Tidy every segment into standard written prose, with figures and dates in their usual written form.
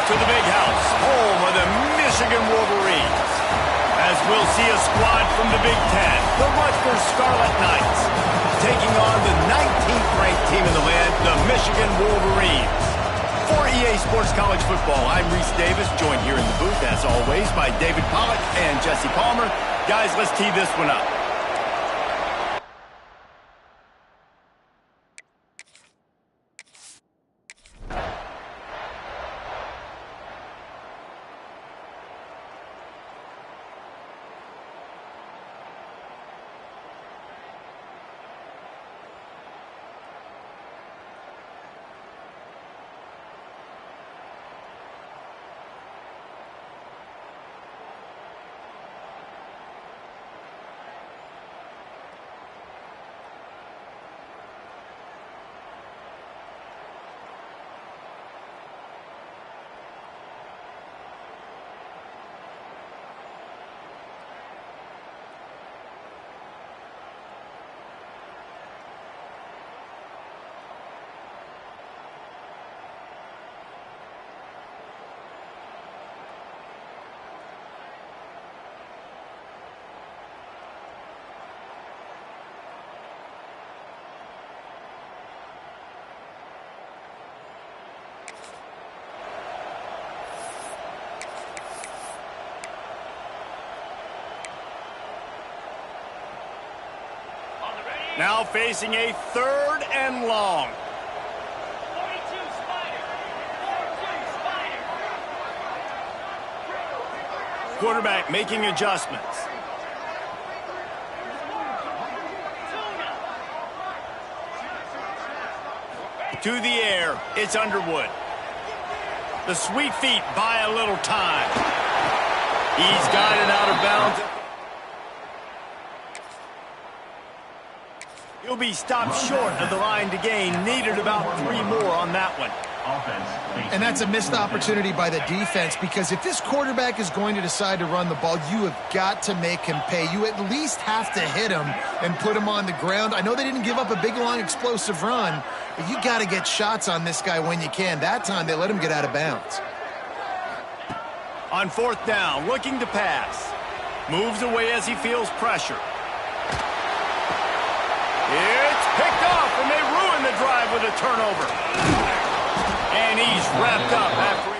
to the big house, home of the Michigan Wolverines, as we'll see a squad from the Big Ten, the Rutgers Scarlet Knights, taking on the 19th ranked team in the land, the Michigan Wolverines. For EA Sports College Football, I'm Reese Davis, joined here in the booth, as always, by David Pollack and Jesse Palmer. Guys, let's tee this one up. Now facing a 3rd and long. 42 Spider. 42 Spider. Quarterback making adjustments. To the air, it's Underwood. The sweet feet buy a little time. He's got it out of bounds. He'll be stopped short of the line to gain. Needed about 3 more on that one. And that's a missed opportunity by the defense, because if this quarterback is going to decide to run the ball, you have got to make him pay. You at least have to hit him and put him on the ground. I know they didn't give up a big, long, explosive run, but you got to get shots on this guy when you can. That time they let him get out of bounds. On 4th down, looking to pass. Moves away as he feels pressure. It's picked off, and they ruin the drive with a turnover. And he's wrapped up after he...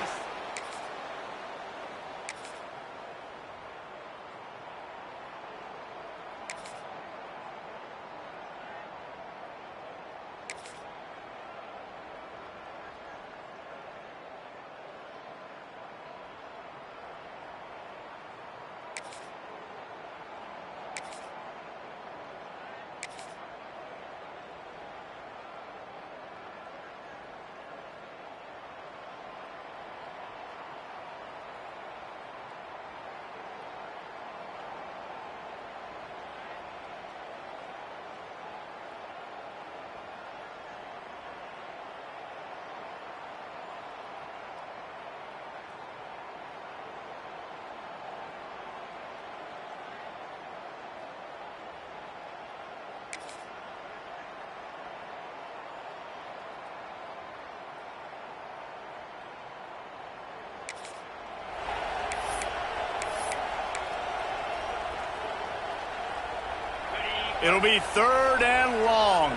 It'll be 3rd and long.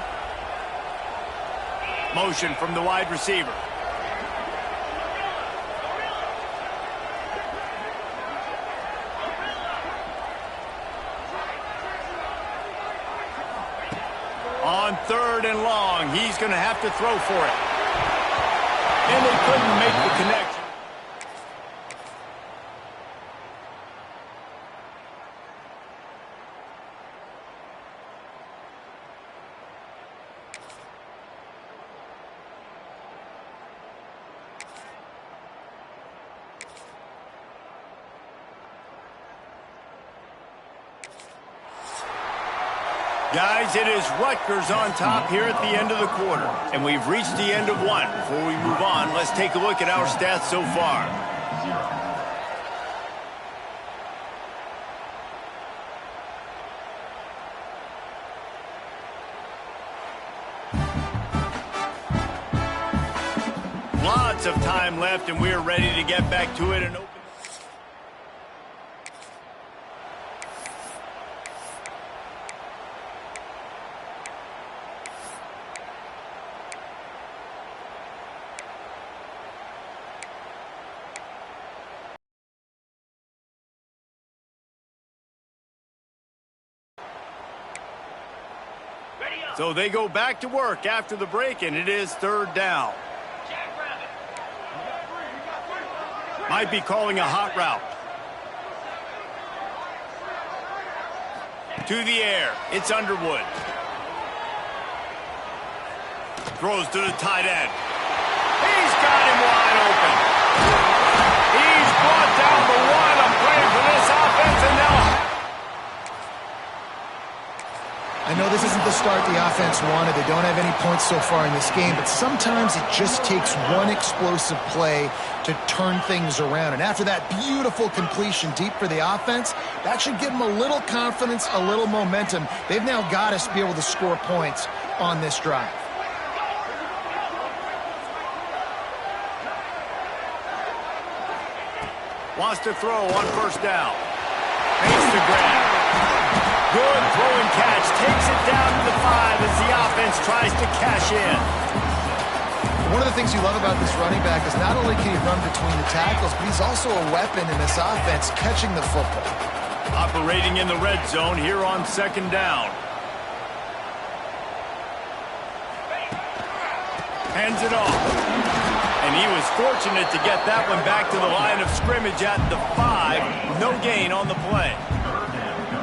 Motion from the wide receiver. On 3rd and long, he's going to have to throw for it. And they couldn't make the connection. Guys, it is Rutgers on top here at the end of the quarter. And we've reached the end of one. Before we move on, let's take a look at our stats so far. minutes of time left, and we are ready to get back to it and open. So they go back to work after the break, and it is third down. Might be calling a hot route. To the air. It's Underwood. Throws to the tight end. He's got him wide open. He's brought down the one. I'm playing for this offense, and now... I know this isn't the start the offense wanted. They don't have any points so far in this game, but sometimes it just takes one explosive play to turn things around. And after that beautiful completion deep for the offense, that should give them a little confidence, a little momentum. They've now got to be able to score points on this drive. Wants to throw on first down. Makes the grab. Good throwing catch. Takes it down to the 5 as the offense tries to cash in. One of the things you love about this running back is not only can he run between the tackles, but he's also a weapon in this offense catching the football. Operating in the red zone here on second down. Hands it off. And he was fortunate to get that one back to the line of scrimmage at the 5. No gain on the play.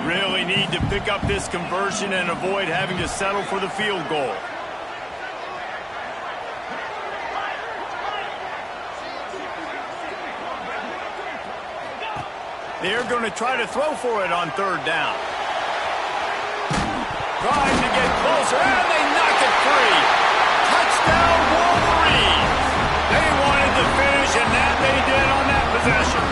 Really need to pick up this conversion and avoid having to settle for the field goal. They're going to try to throw for it on third down. Trying to get closer, and they knock it free. Touchdown, Wolverines. They wanted to finish, and that they did on that possession.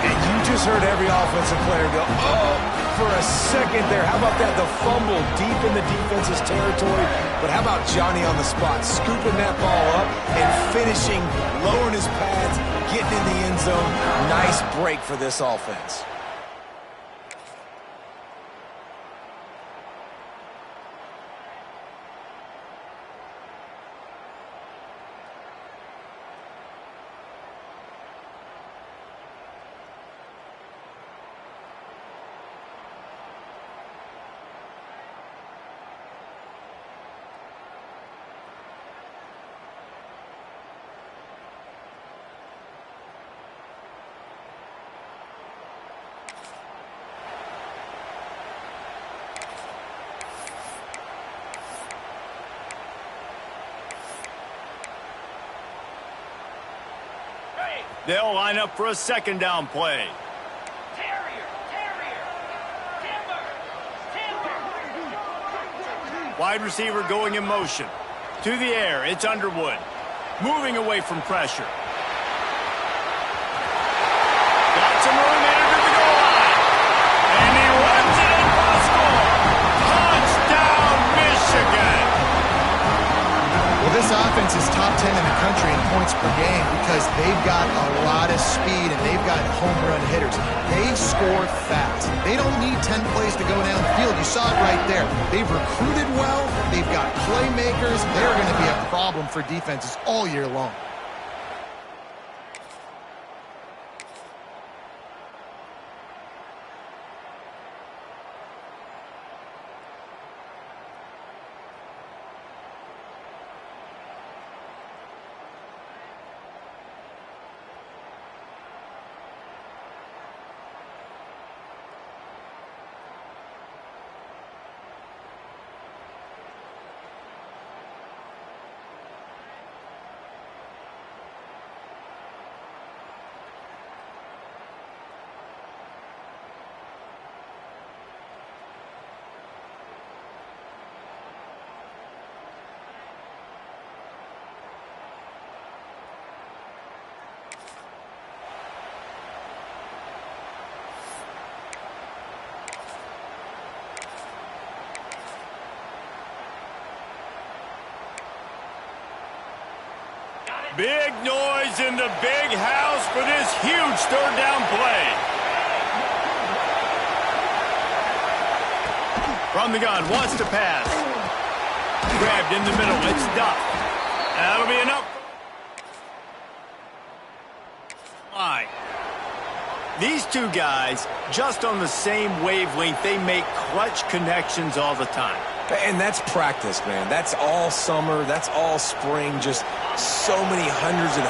And you just heard every offensive player go, oh, for a second there. How about that? The fumble deep in the defense's territory. But how about Johnny on the spot, scooping that ball up and finishing, lowering his pads, getting in the end zone. Nice break for this offense. They'll line up for a second down play. Wide receiver going in motion. To the air, it's Underwood. Moving away from pressure. Got some room into the goal line. And he runs it in for the score. Touchdown, Michigan. Well, this offense is top 10 in the country in points per game because they've got a lot of speed and they've got home run hitters. They score fast. They don't need 10 plays to go down the field. You saw it right there. They've recruited well. They've got playmakers. They're going to be a problem for defenses all year long. Big noise in the big house for this huge third down play. From the gun, wants to pass. Grabbed in the middle, it's Duff. That'll be enough. Fine. These two guys, just on the same wavelength, they make clutch connections all the time. And that's practice, man. That's all summer. That's all spring. Just so many hundreds and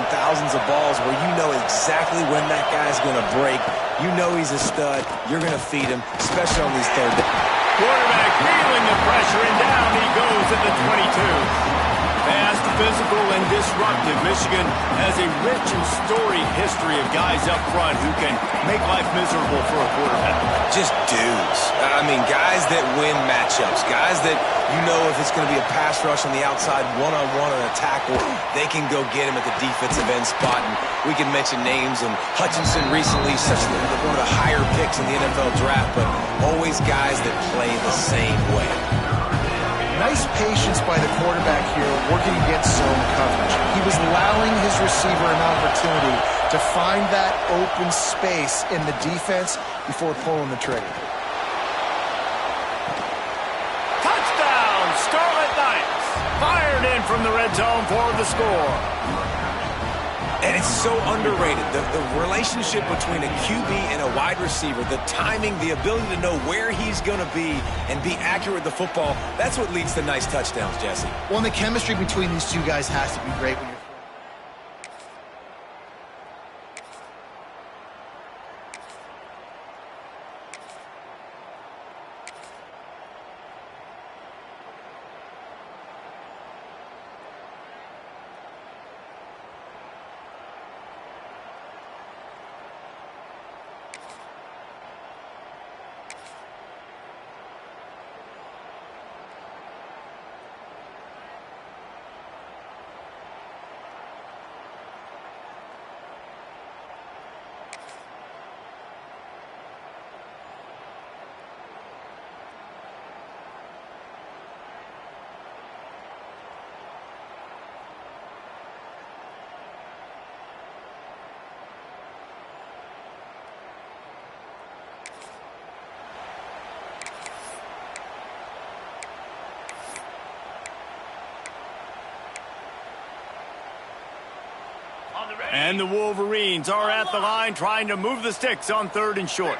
thousands of balls where you know exactly when that guy's going to break. You know he's a stud. You're going to feed him, especially on these third downs. Quarterback feeling the pressure, and down he goes at the 22. Fast, physical, and disruptive. Michigan has a rich and storied history of guys up front who can make life miserable for a quarterback. Just dudes. I mean, guys that win matchups. Guys that, you know, if it's going to be a pass rush on the outside, one-on-one on a tackle, they can go get him at the defensive end spot. And we can mention names, and Hutchinson recently, one of the higher picks in the NFL draft, but always guys that play the same way. Nice patience by the quarterback here, working against zone coverage. He was allowing his receiver an opportunity to find that open space in the defense before pulling the trigger. Touchdown, Scarlet Knights! Fired in from the red zone for the score. And it's so underrated. The relationship between a QB and a wide receiver, the timing, the ability to know where he's going to be and be accurate with the football, that's what leads to nice touchdowns, Jesse. Well, and the chemistry between these two guys has to be great when you're... And the Wolverines are at the line trying to move the sticks on 3rd and short.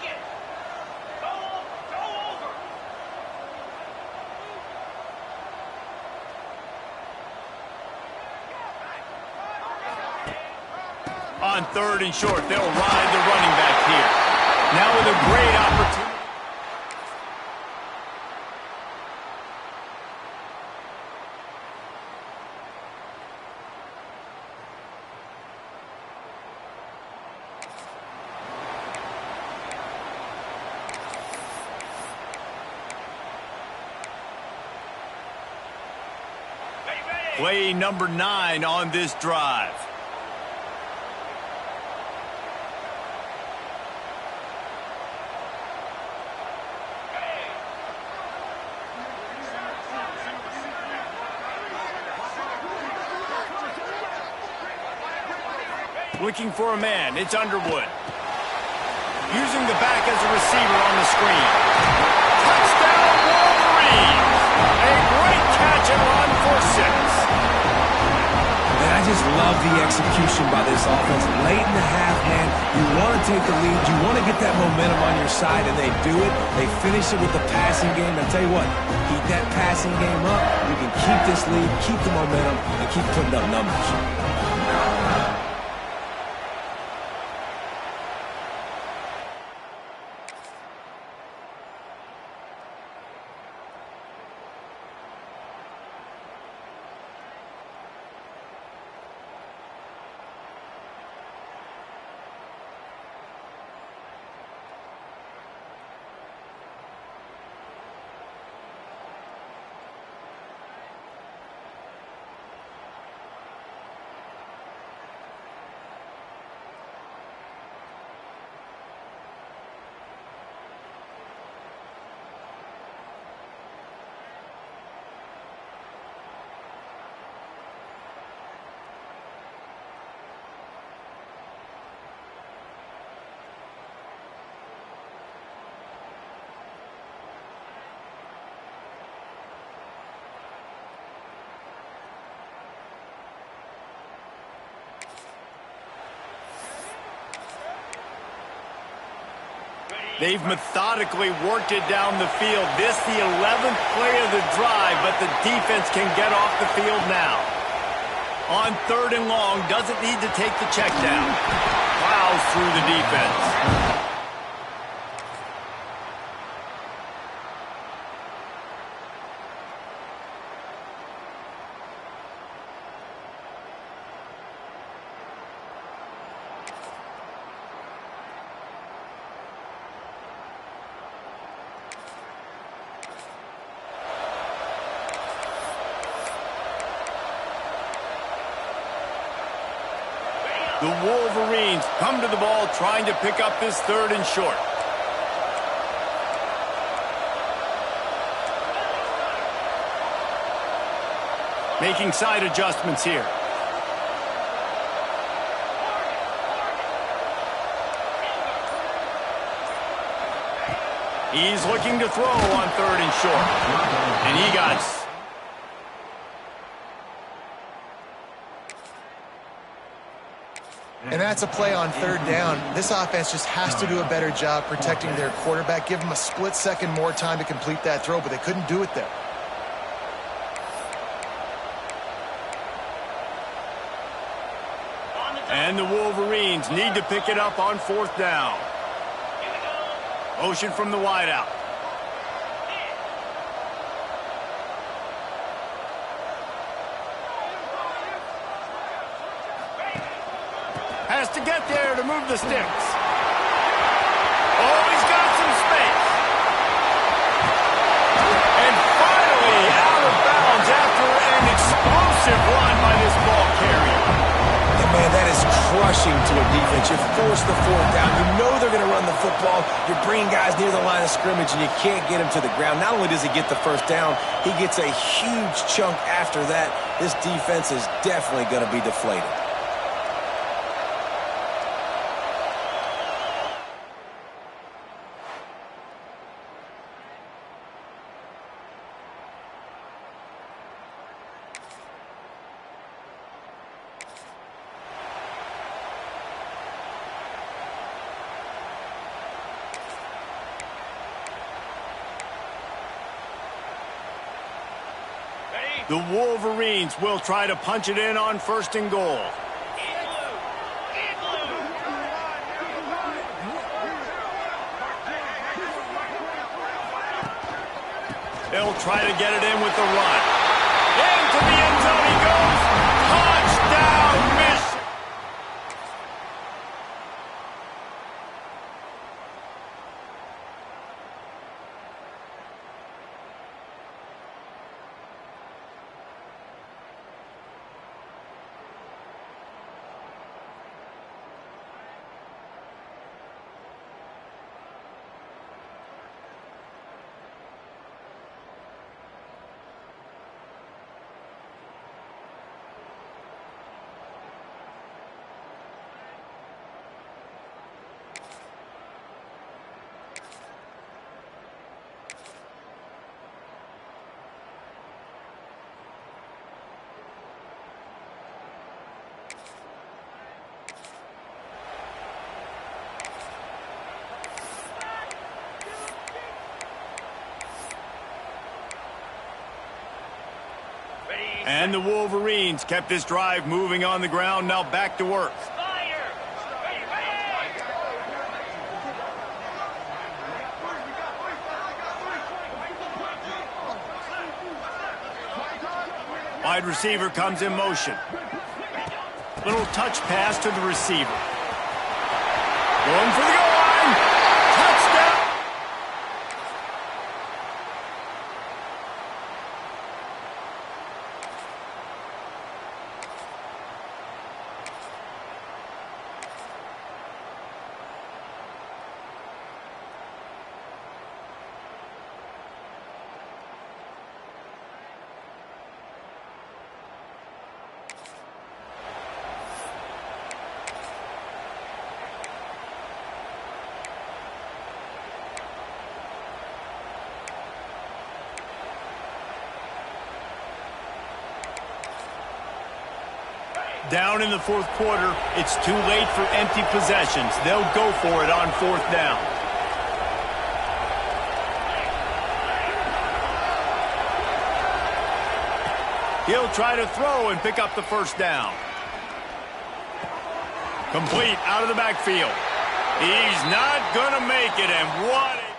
On 3rd and short, they'll ride the running back here. Now with a great opportunity. Play number 9 on this drive. Looking for a man, it's Underwood. Using the back as a receiver on the screen. Touchdown, Wolverines! A great catch and run for 6. And I just love the execution by this offense. Late in the half, man, you want to take the lead. You want to get that momentum on your side, and they do it. They finish it with the passing game. I tell you what, keep that passing game up. You can keep this lead, keep the momentum, and keep putting up numbers. They've methodically worked it down the field. This the 11th play of the drive, but the defense can get off the field now. On 3rd and long, doesn't need to take the check down. Plows through the defense. The Wolverines come to the ball trying to pick up this 3rd and short. Making side adjustments here. He's looking to throw on 3rd and short. And he got it. And that's a play on 3rd down. This offense just has to do a better job protecting their quarterback. Give them a split second more time to complete that throw, but they couldn't do it there. And the Wolverines need to pick it up on 4th down. Motion from the wideout. Has to get there to move the sticks. Oh, he's got some space. And finally out of bounds after an explosive run by this ball carrier. And man, that is crushing to a defense. You force the 4th down. You know they're going to run the football. You're bringing guys near the line of scrimmage, and you can't get him to the ground. Not only does he get the 1st down, he gets a huge chunk after that. This defense is definitely going to be deflated. The Wolverines will try to punch it in on 1st and goal. They'll try to get it in with the run. Into the end zone he goes. Touchdown, Michigan. And the Wolverines kept this drive moving on the ground, now back to work. Wide receiver comes in motion. Little touch pass to the receiver. Going for the goal line. Touchdown. Down in the 4th quarter, it's too late for empty possessions. They'll go for it on 4th down. He'll try to throw and pick up the first down. Complete out of the backfield. He's not going to make it, and what a...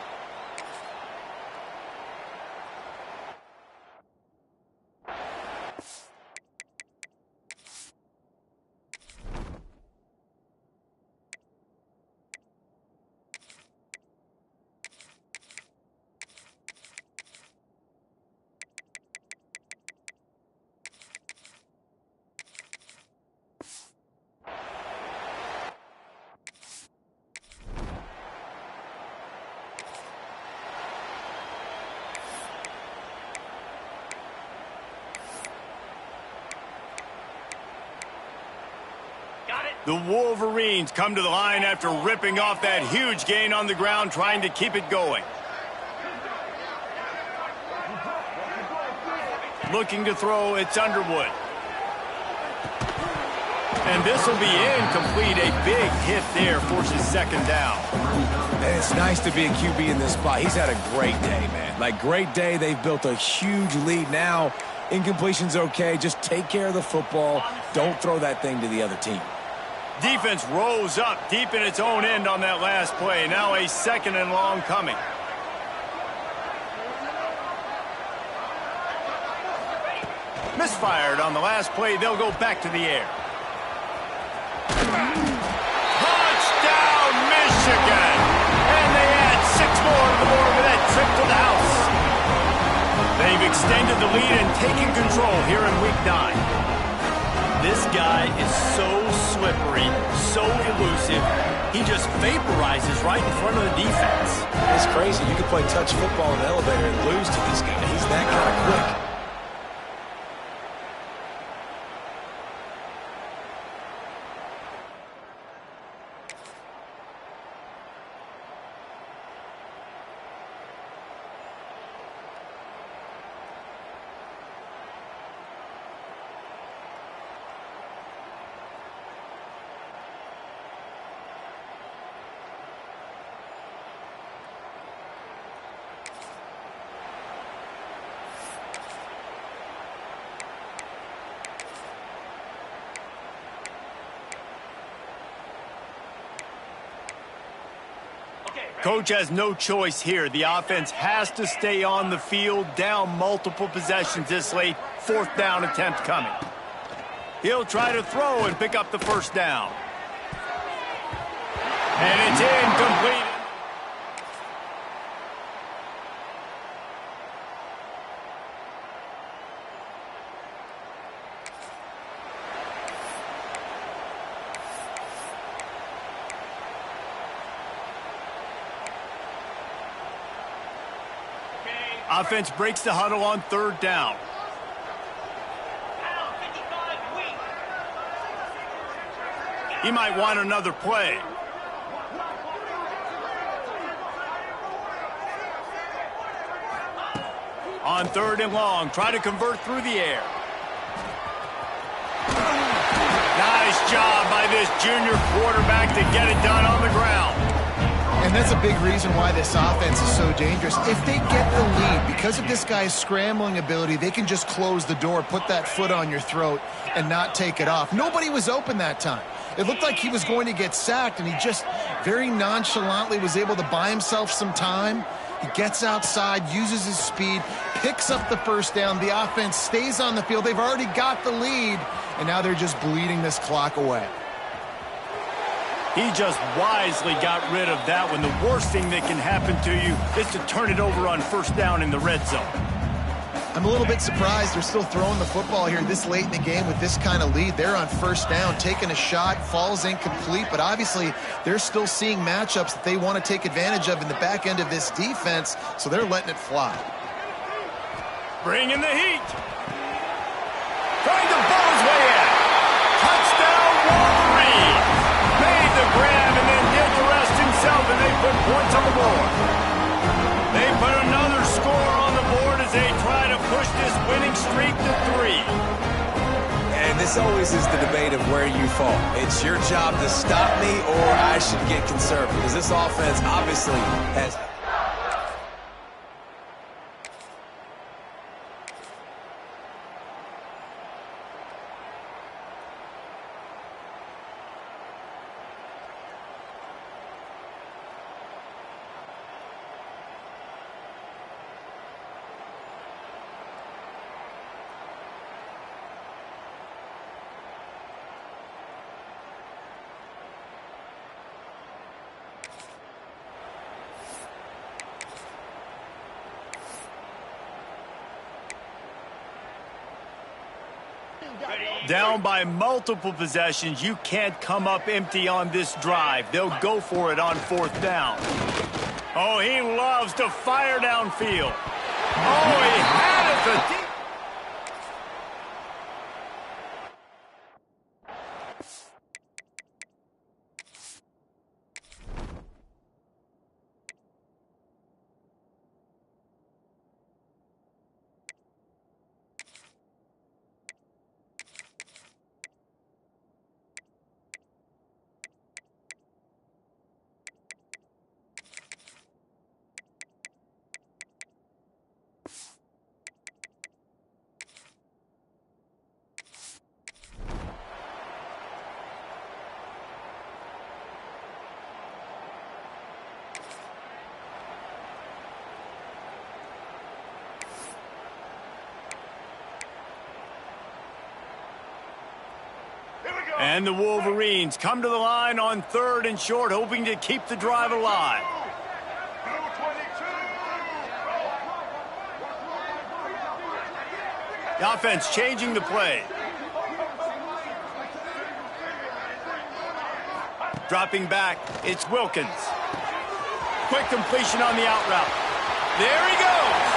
The Wolverines come to the line after ripping off that huge gain on the ground, trying to keep it going. Looking to throw, it's Underwood. And this will be incomplete. A big hit there forces second down. And it's nice to be a QB in this spot. He's had a great day, man. Like, great day. They've built a huge lead now. Incompletion's okay. Just take care of the football. Don't throw that thing to the other team. Defense rose up deep in its own end on that last play. Now a second and long coming. Misfired on the last play. They'll go back to the air. Touchdown, Michigan! And they add 6 more to the board with that trip to the house. They've extended the lead and taken control here in Week 9. This guy is so slippery, so elusive. He just vaporizes right in front of the defense. It's crazy. You can play touch football in the elevator and lose to this guy. He's that kind of quick. Coach has no choice here. The offense has to stay on the field, down multiple possessions this late. 4th down attempt coming. He'll try to throw and pick up the first down. And it's incomplete. Offense breaks the huddle on 3rd down. He might want another play. On 3rd and long, try to convert through the air. Nice job by this junior quarterback to get it done on the ground. And that's a big reason why this offense is so dangerous. If they get the lead, because of this guy's scrambling ability, they can just close the door, put that foot on your throat, and not take it off. Nobody was open that time. It looked like he was going to get sacked, and he just very nonchalantly was able to buy himself some time. He gets outside, uses his speed, picks up the first down. The offense stays on the field. They've already got the lead, and now they're just bleeding this clock away. He just wisely got rid of that one. The worst thing that can happen to you is to turn it over on 1st down in the red zone. I'm a little bit surprised they're still throwing the football here this late in the game with this kind of lead. They're on 1st down, taking a shot, falls incomplete, but obviously they're still seeing matchups that they want to take advantage of in the back end of this defense, so they're letting it fly. Bringing the heat. Trying to bow his way in. Touchdown, Wolverine. Made the grab and then did the rest himself, and they put points on the board. They put another score on the board as they try to push this winning streak to 3. And this always is the debate of where you fall. It's your job to stop me, or I should get conservative, because this offense obviously has... Down by multiple possessions, you can't come up empty on this drive. They'll go for it on 4th down. Oh, he loves to fire downfield. Oh, he had it. The deep. And the Wolverines come to the line on 3rd and short, hoping to keep the drive alive. The offense changing the play. Dropping back, it's Wilkins. Quick completion on the out route. There he goes.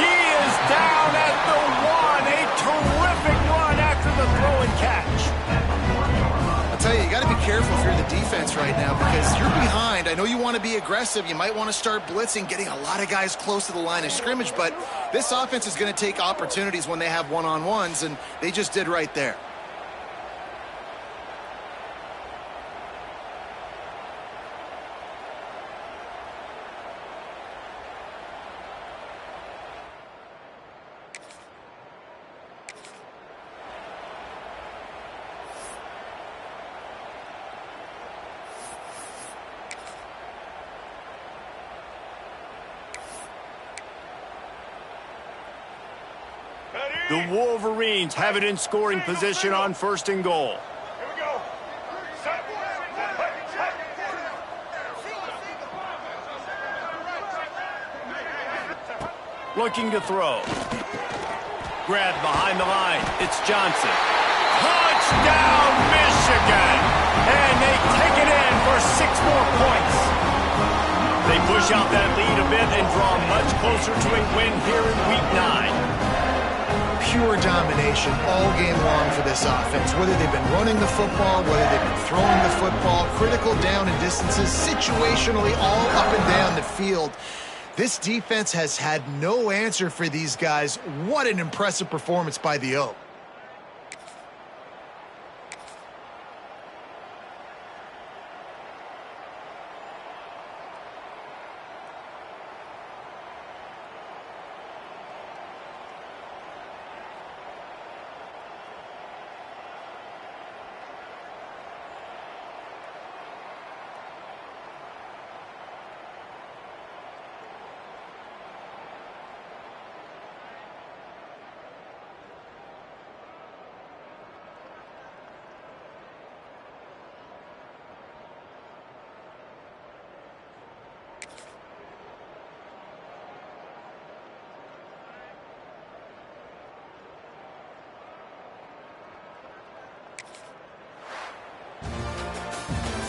He is down at the 1. A terrific run after the throw and catch. I'll tell you, you got to be careful if you're the defense right now because you're behind. I know you want to be aggressive. You might want to start blitzing, getting a lot of guys close to the line of scrimmage, but this offense is going to take opportunities when they have one-on-ones, and they just did right there. The Wolverines have it in scoring position on 1st and goal. Looking to throw. Grabbed behind the line. It's Johnson. Touchdown, Michigan! And they take it in for 6 more points. They push out that lead a bit and draw much closer to a win here in Week 9. Pure domination all game long for this offense. Whether they've been running the football, whether they've been throwing the football, critical down and distances, situationally all up and down the field. This defense has had no answer for these guys. What an impressive performance by the Oak.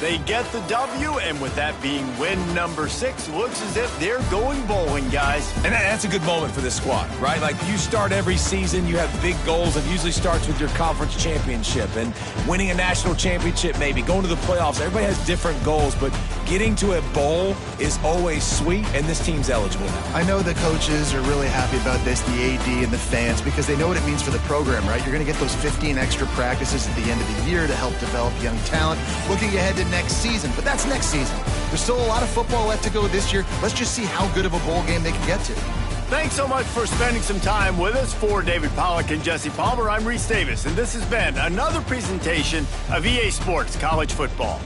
They get the W, and with that being win number 6, looks as if they're going bowling, guys. And that's a good moment for this squad, right? Like, you start every season, you have big goals. It usually starts with your conference championship and winning a national championship, maybe going to the playoffs. Everybody has different goals, but getting to a bowl is always sweet, and this team's eligible now. I know the coaches are really happy about this, the AD and the fans, because they know what it means for the program, right? You're going to get those 15 extra practices at the end of the year to help develop young talent. Looking ahead to next season, but that's next season. There's still a lot of football left to go this year. Let's just see how good of a bowl game they can get to. Thanks so much for spending some time with us. For David Pollack and Jesse Palmer, I'm Reese Davis, and this has been another presentation of EA Sports College Football.